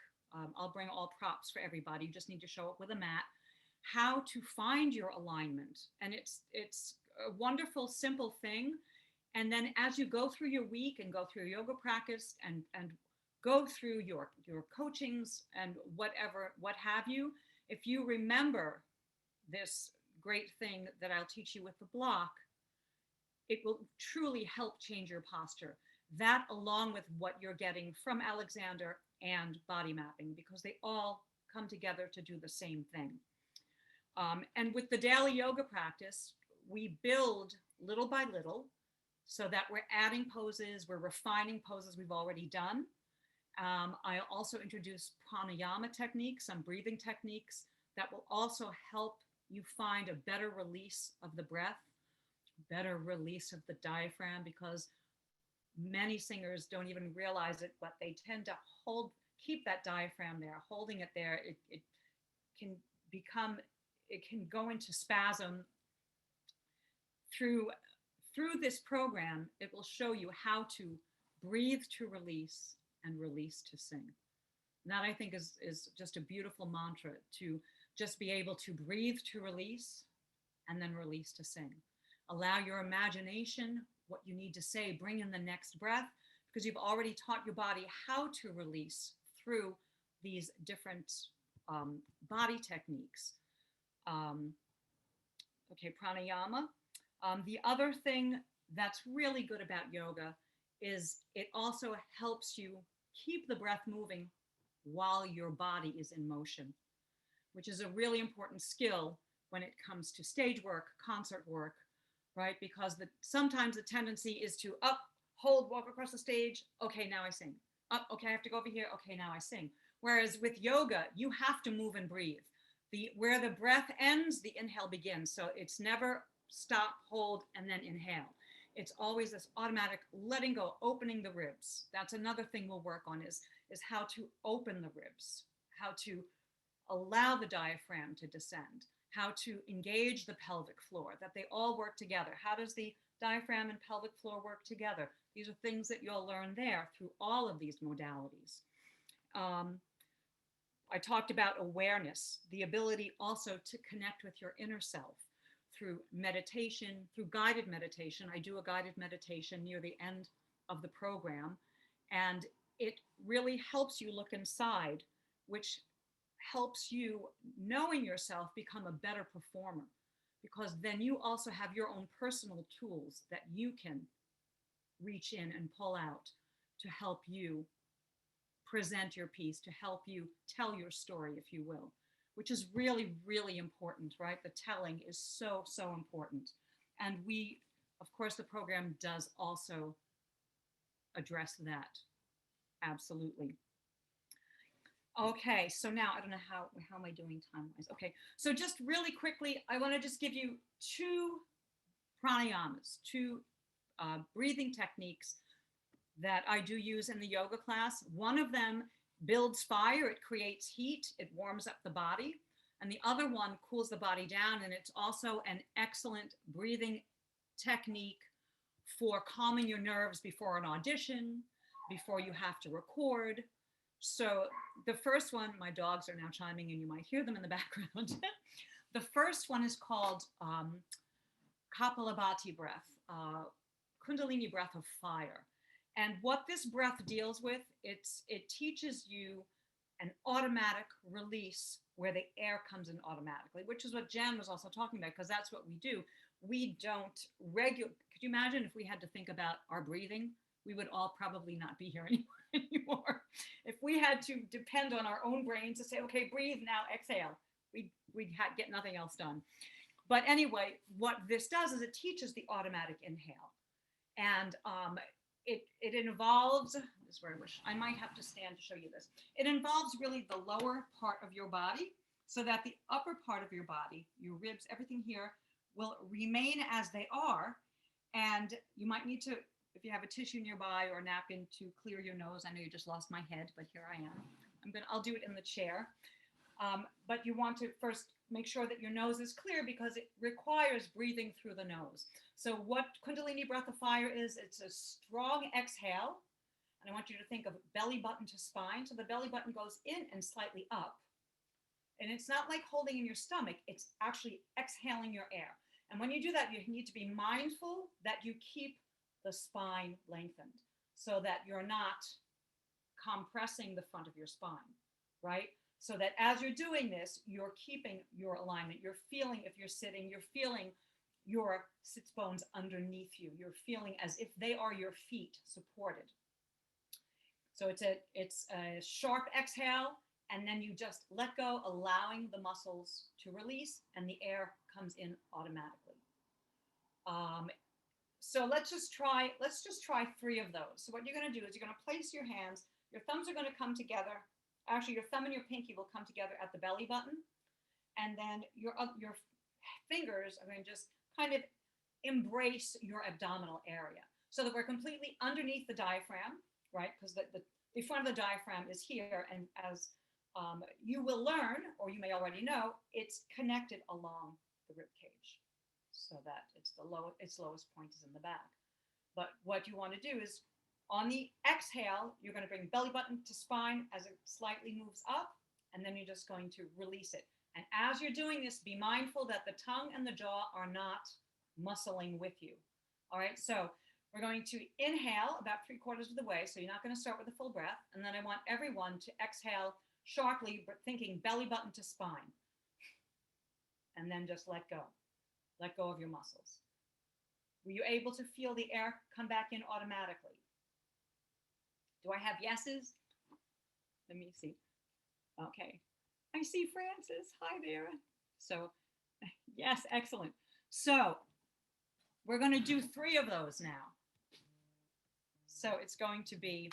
I'll bring all props for everybody. You just need to show up with a mat, how to find your alignment. And it's a wonderful, simple thing. And then as you go through your week and go through your yoga practice and go through your coachings and what have you, if you remember this great thing that I'll teach you with the block, it will truly help change your posture. That along with what you're getting from Alexander and body mapping, because they all come together to do the same thing. And with the daily yoga practice, we build little by little so that we're adding poses, we're refining poses we've already done. I also introduce pranayama techniques, some breathing techniques that will also help you find a better release of the breath, better release of the diaphragm, because many singers don't even realize it, but they tend to keep that diaphragm there, holding it there. It can go into spasm. Through this program, it will show you how to breathe to release and release to sing. And that I think is just a beautiful mantra, to just be able to breathe to release and then release to sing. Allow your imagination, what you need to say, bring in the next breath, because you've already taught your body how to release through these different body techniques. Okay, pranayama. The other thing that's really good about yoga is it also helps you keep the breath moving while your body is in motion, which is a really important skill when it comes to stage work, concert work, right? Because sometimes the tendency is to walk across the stage. Okay, now I sing. Okay, I have to go over here. Okay, now I sing. Whereas with yoga, you have to move and breathe. Where the breath ends, the inhale begins. So it's never stop, hold, and then inhale. It's always this automatic letting go, opening the ribs. That's another thing we'll work on is how to open the ribs, how to allow the diaphragm to descend, how to engage the pelvic floor, that they all work together. How does the diaphragm and pelvic floor work together? These are things that you'll learn there through all of these modalities. I talked about awareness, the ability also to connect with your inner self through meditation, through guided meditation. I do a guided meditation near the end of the program, and it really helps you look inside, which helps you, knowing yourself, become a better performer, because then you also have your own personal tools that you can reach in and pull out to help you present your piece, to help you tell your story, if you will, which is really, really important, right? The telling is so, so important. And of course, the program does also address that. Absolutely. Okay, so now I don't know how am I doing time-wise? Okay, so just really quickly, I want to just give you two pranayamas, two breathing techniques that I do use in the yoga class. One of them builds fire, it creates heat, it warms up the body. And the other one cools the body down, and it's also an excellent breathing technique for calming your nerves before an audition, before you have to record. So the first one, my dogs are now chiming in, you might hear them in the background. The first one is called Kapalabhati Breath, Kundalini breath of fire. And what this breath deals with, it teaches you an automatic release where the air comes in automatically, which is what Jan was also talking about, because that's what we do. We don't could you imagine if we had to think about our breathing? We would all probably not be here anymore. If we had to depend on our own brains to say, okay, breathe now, exhale, we'd get nothing else done. But anyway, what this does is it teaches the automatic inhale. And it involves, this is where I wish I might have to stand to show you this. It involves really the lower part of your body, so that the upper part of your body, your ribs, everything here will remain as they are. And you might need to, if you have a tissue nearby or a napkin, to clear your nose. I know you just lost my head, but here I am. I'll do it in the chair. But you want to first make sure that your nose is clear, because it requires breathing through the nose. So what Kundalini breath of fire is, it's a strong exhale. And I want you to think of belly button to spine. So the belly button goes in and slightly up. And it's not like holding in your stomach, it's actually exhaling your air. And when you do that, you need to be mindful that you keep the spine lengthened, so that you're not compressing the front of your spine, right? So that as you're doing this, you're keeping your alignment. You're feeling, if you're sitting, you're feeling your sits bones underneath you. You're feeling as if they are your feet supported. So it's a sharp exhale, and then you just let go, allowing the muscles to release, and the air comes in automatically. So let's just try 3 of those. So what you're going to do is you're going to place your hands, your thumbs are going to come together. Actually, your thumb and your pinky will come together at the belly button. And then your fingers are going to just kind of embrace your abdominal area, so that we're completely underneath the diaphragm, right? Because the front of the diaphragm is here. And as you will learn, or you may already know, it's connected along the rib cage, so that its lowest point is in the back. But what you want to do is, on the exhale, you're going to bring belly button to spine as it slightly moves up, and then you're just going to release it. And as you're doing this, be mindful that the tongue and the jaw are not muscling with you. All right, so we're going to inhale about 3/4 of the way, so you're not going to start with a full breath. And then I want everyone to exhale sharply, but thinking belly button to spine. And then just let go. Let go of your muscles. Were you able to feel the air come back in automatically? Do I have yeses? Let me see. Okay. I see Francis. Hi there. So Yes, excellent. So we're going to do 3 of those now. So it's going to be,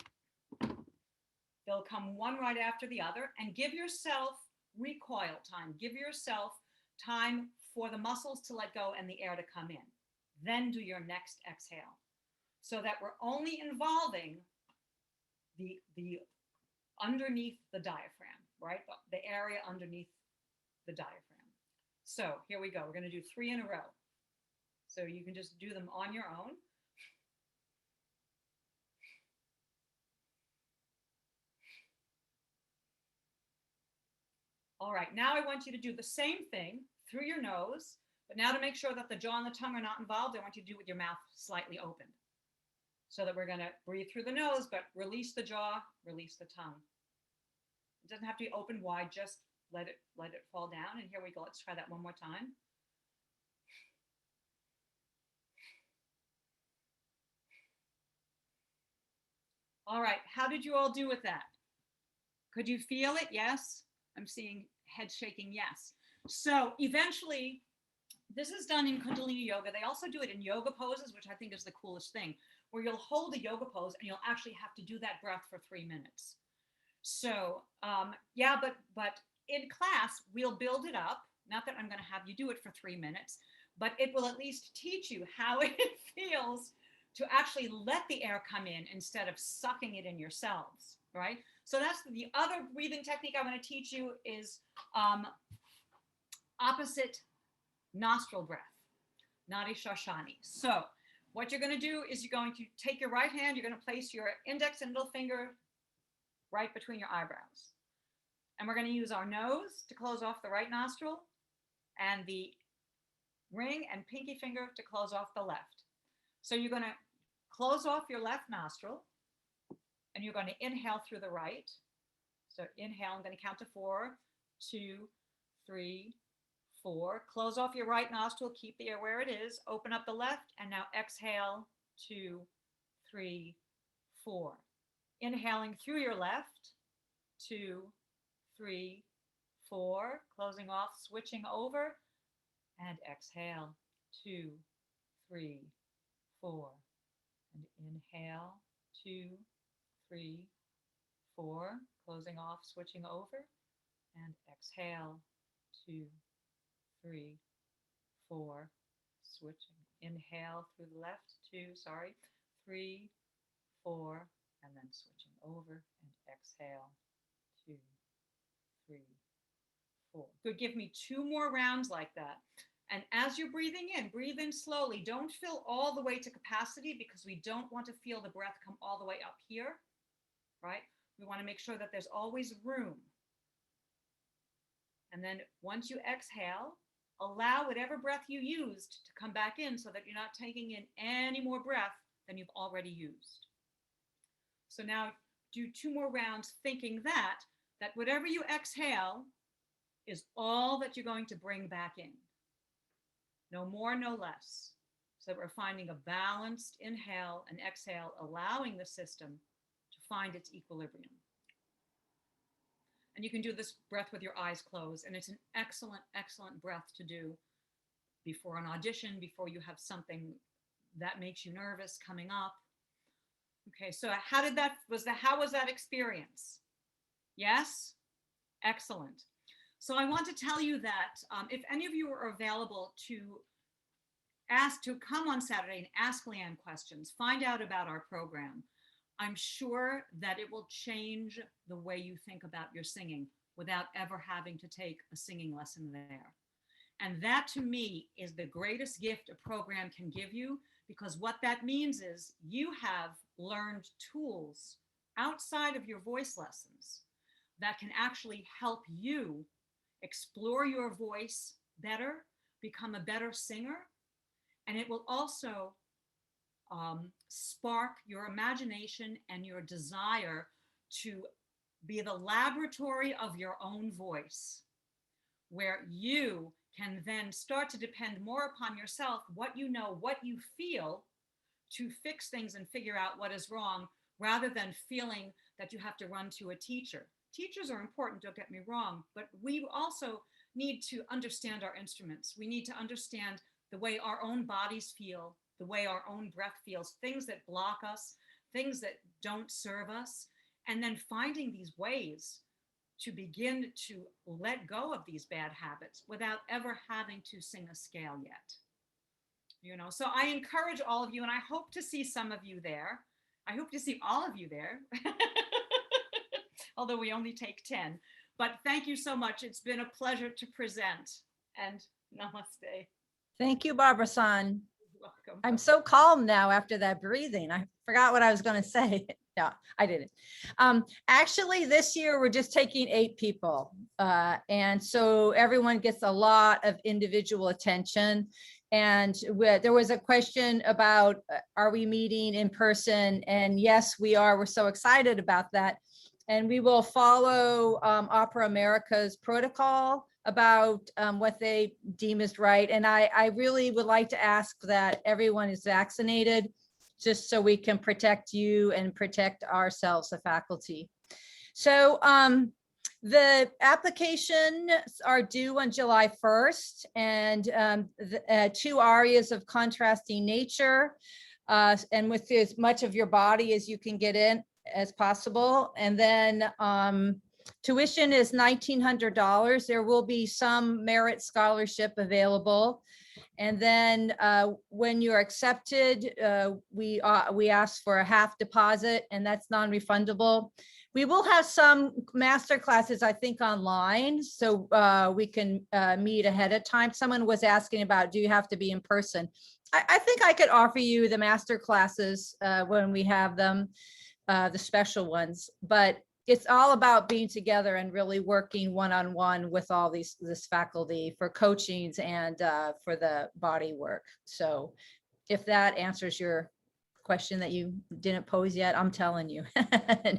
they'll come one right after the other, and give yourself recoil time. Give yourself time for the muscles to let go and the air to come in. Then do your next exhale, so that we're only involving the underneath the diaphragm, right? The area underneath the diaphragm. So here we go. We're going to do 3 in a row. So you can just do them on your own. All right, now I want you to do the same thing through your nose, but now to make sure that the jaw and the tongue are not involved, I want you to do it with your mouth slightly open. So that we're going to breathe through the nose, but release the jaw, release the tongue. It doesn't have to be open wide, just let it fall down. And here we go. Let's try that one more time. All right, how did you all do with that? Could you feel it? Yes. I'm seeing head shaking. Yes. So eventually, this is done in Kundalini yoga. They also do it in yoga poses, which I think is the coolest thing, where you'll hold a yoga pose and you'll actually have to do that breath for 3 minutes. So yeah, but in class, we'll build it up. Not that I'm going to have you do it for 3 minutes, but it will at least teach you how it feels to actually let the air come in instead of sucking it in yourselves, right? So that's the other breathing technique I want to teach you is opposite nostril breath, Nadi Shashani. So what you're going to do is you're going to take your right hand, you're going to place your index and middle finger right between your eyebrows. And we're going to use our nose to close off the right nostril and the ring and pinky finger to close off the left. So you're going to close off your left nostril and you're going to inhale through the right. So inhale, I'm going to count to 4, 2, 3, 4. Close off your right nostril, keep the air where it is, open up the left, and now exhale, 2, 3, 4. Inhaling through your left, 2, 3, 4. Closing off, switching over, and exhale, 2, 3, 4. And inhale, 2, 3, 4. Closing off, switching over, and exhale, 2, 3, 4. Switching. Inhale through the left, 2, 3, 4, and then switching over and exhale, 2, 3, 4. Good. Give me 2 more rounds like that. And as you're breathing in, breathe in slowly. Don't fill all the way to capacity because we don't want to feel the breath come all the way up here, right? We want to make sure that there's always room. And then once you exhale, allow whatever breath you used to come back in so that you're not taking in any more breath than you've already used. So now do 2 more rounds thinking that whatever you exhale is all that you're going to bring back in. No more, no less. So that we're finding a balanced inhale and exhale, allowing the system to find its equilibrium. And you can do this breath with your eyes closed. And it's an excellent, excellent breath to do before an audition, before you have something that makes you nervous coming up. Okay, so how was that experience? Yes? Excellent. So I want to tell you that if any of you are available to come on Saturday and ask Leanne questions, find out about our program, I'm sure that it will change the way you think about your singing without ever having to take a singing lesson there. And that to me is the greatest gift a program can give you, because what that means is you have learned tools outside of your voice lessons that can actually help you explore your voice better, become a better singer, and it will also spark your imagination and your desire to be the laboratory of your own voice, where you can then start to depend more upon yourself, what you know, what you feel, to fix things and figure out what is wrong, rather than feeling that you have to run to a teacher. Teachers are important, don't get me wrong, but we also need to understand our instruments. We need to understand the way our own bodies feel, the way our own breath feels, things that block us, things that don't serve us, and then finding these ways to begin to let go of these bad habits without ever having to sing a scale yet. You know, so I encourage all of you, and I hope to see some of you there. I hope to see all of you there, although we only take 10. But thank you so much. It's been a pleasure to present, and namaste. Thank you, Barbara-san. You're welcome. I'm so calm now after that breathing. I forgot what I was going to say. No, I didn't. Actually, this year we're just taking 8 people. And so everyone gets a lot of individual attention. And there was a question about, are we meeting in person? And yes, we are. We're so excited about that. And we will follow Opera America's protocol about what they deem is right. And I really would like to ask that everyone is vaccinated, just so we can protect you and protect ourselves, the faculty. So the applications are due on July 1st, and 2 arias of contrasting nature, and with as much of your body as you can get in as possible. And then tuition is $1,900. There will be some merit scholarship available. And then when you're accepted, we ask for a half deposit, and that's non-refundable. We will have some master classes, I think, online, so we can meet ahead of time. Someone was asking about, do you have to be in person? I think I could offer you the master classes when we have them, the special ones, but it's all about being together and really working one-on-one with all this faculty for coachings and for the body work. So if that answers your question that you didn't pose yet, I'm telling you.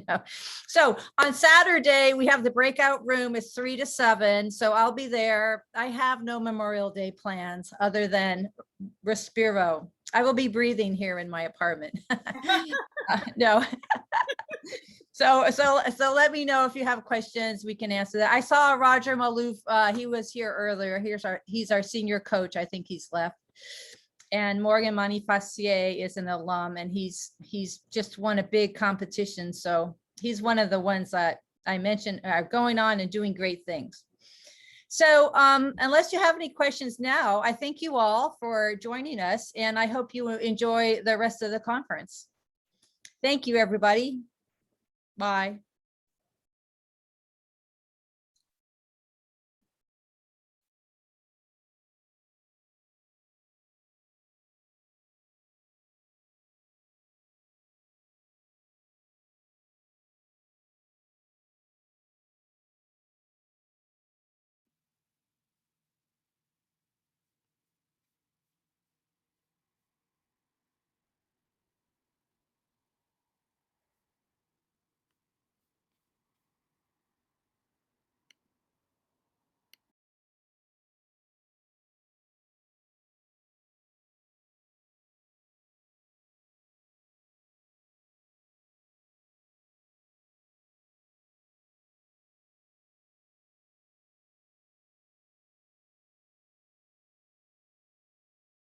No. So on Saturday, we have the breakout room. It's 3 to 7. So I'll be there. I have no Memorial Day plans other than Respiro. I will be breathing here in my apartment. No. So let me know if you have questions. We can answer that. I saw Roger Malouf. He was here earlier. He's our senior coach. I think he's left. And Morgan Manifacier is an alum, and he's just won a big competition. So he's one of the ones that I mentioned are going on and doing great things. So unless you have any questions now, I thank you all for joining us, and I hope you enjoy the rest of the conference. Thank you, everybody. Bye.